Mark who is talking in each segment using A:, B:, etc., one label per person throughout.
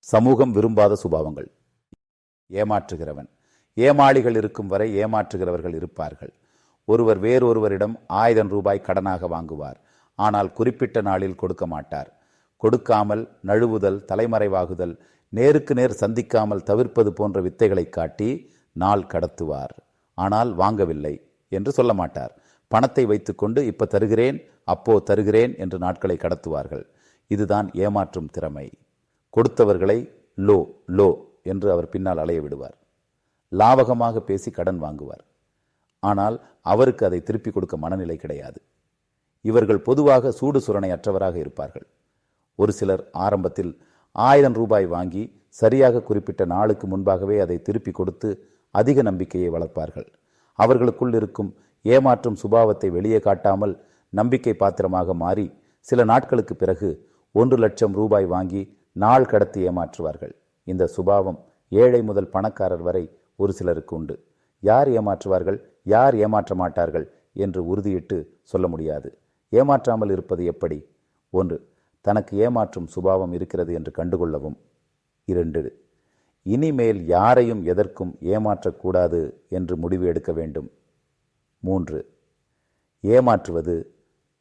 A: சமூகம் விரும்பாத சுபாவங்கள். ஏமாற்றுகிறவன். ஏமாளிகள் இருக்கும் வரை ஏமாற்றுகிறவர்கள் இருப்பார்கள். ஒருவர் வேறொருவரிடம் 1000 ரூபாய் கடனாக வாங்குவார். ஆனால் குறிப்பிட்ட நாளில் கொடுக்க மாட்டார். கொடுக்காமல் நழுவுதல், தலைமறைவாகுதல், நேருக்கு நேர் சந்திக்காமல் தவிர்ப்பது போன்ற வித்தைகளை காட்டி நாள் கடத்துவார். ஆனால் வாங்கவில்லை என்று சொல்ல மாட்டார். பணத்தை வைத்துக்கொண்டு இப்ப தருகிறேன், அப்போ தருகிறேன் என்று நாட்களை கடத்துவார்கள். இதுதான் ஏமாற்றும் திறமை. கொடுத்தவர்களை லோ லோ என்று அவர் பின்னால் அலைய விடுவார். லாவகமாக பேசி கடன் வாங்குவார். ஆனால் அவருக்கு அதை திருப்பி கொடுக்க மனநிலை கிடையாது. இவர்கள் பொதுவாக சூடு சுரணை அற்றவராக இருப்பார்கள். ஒரு சிலர் ஆரம்பத்தில் 1000 ரூபாய் வாங்கி சரியாக குறிப்பிட்ட நாளுக்கு முன்பாகவே அதை திருப்பி கொடுத்து அதிக நம்பிக்கையை வளர்ப்பார்கள். அவர்களுக்குள் இருக்கும் ஏமாற்றும் சுபாவத்தை வெளியே காட்டாமல் நம்பிக்கை பாத்திரமாக மாறி சில நாட்களுக்கு பிறகு 1 லட்சம் ரூபாய் வாங்கி நாள் கடத்தி ஏமாற்றுவார்கள். இந்த சுபாவம் ஏழை முதல் பணக்காரர் வரை ஒரு சிலருக்கு உண்டு. யார் ஏமாற்றுவார்கள், யார் ஏமாற்ற மாட்டார்கள் என்று உறுதியிட்டு சொல்ல முடியாது. ஏமாற்றாமல் இருப்பது எப்படி? 1. தனக்கு ஏமாற்றும் சுபாவம் இருக்கிறது என்று கண்டுகொள்ளவும். 2. இனிமேல் யாரையும் எதற்கும் ஏமாற்றக்கூடாது என்று முடிவு எடுக்க வேண்டும். 3. ஏமாற்றுவது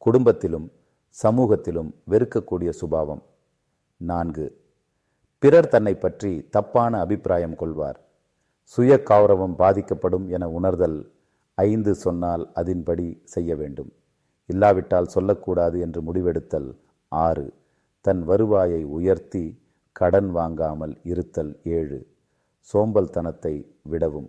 A: குடும்பத்திலும் சமூகத்திலும் வெறுக்கக்கூடிய சுபாவம். 4. பிறர் தன்னை பற்றி தப்பான அபிப்பிராயம் கொள்வார். சுய கௌரவம் பாதிக்கப்படும் என உணர்தல். 5 சொன்னால் அதன்படி செய்ய வேண்டும். இல்லாவிட்டால் சொல்லக்கூடாது என்று முடிவெடுத்தல். 6. தன் வருவாயை உயர்த்தி கடன் வாங்காமல் இருத்தல். 7. சோம்பல்தனத்தை விடவும்.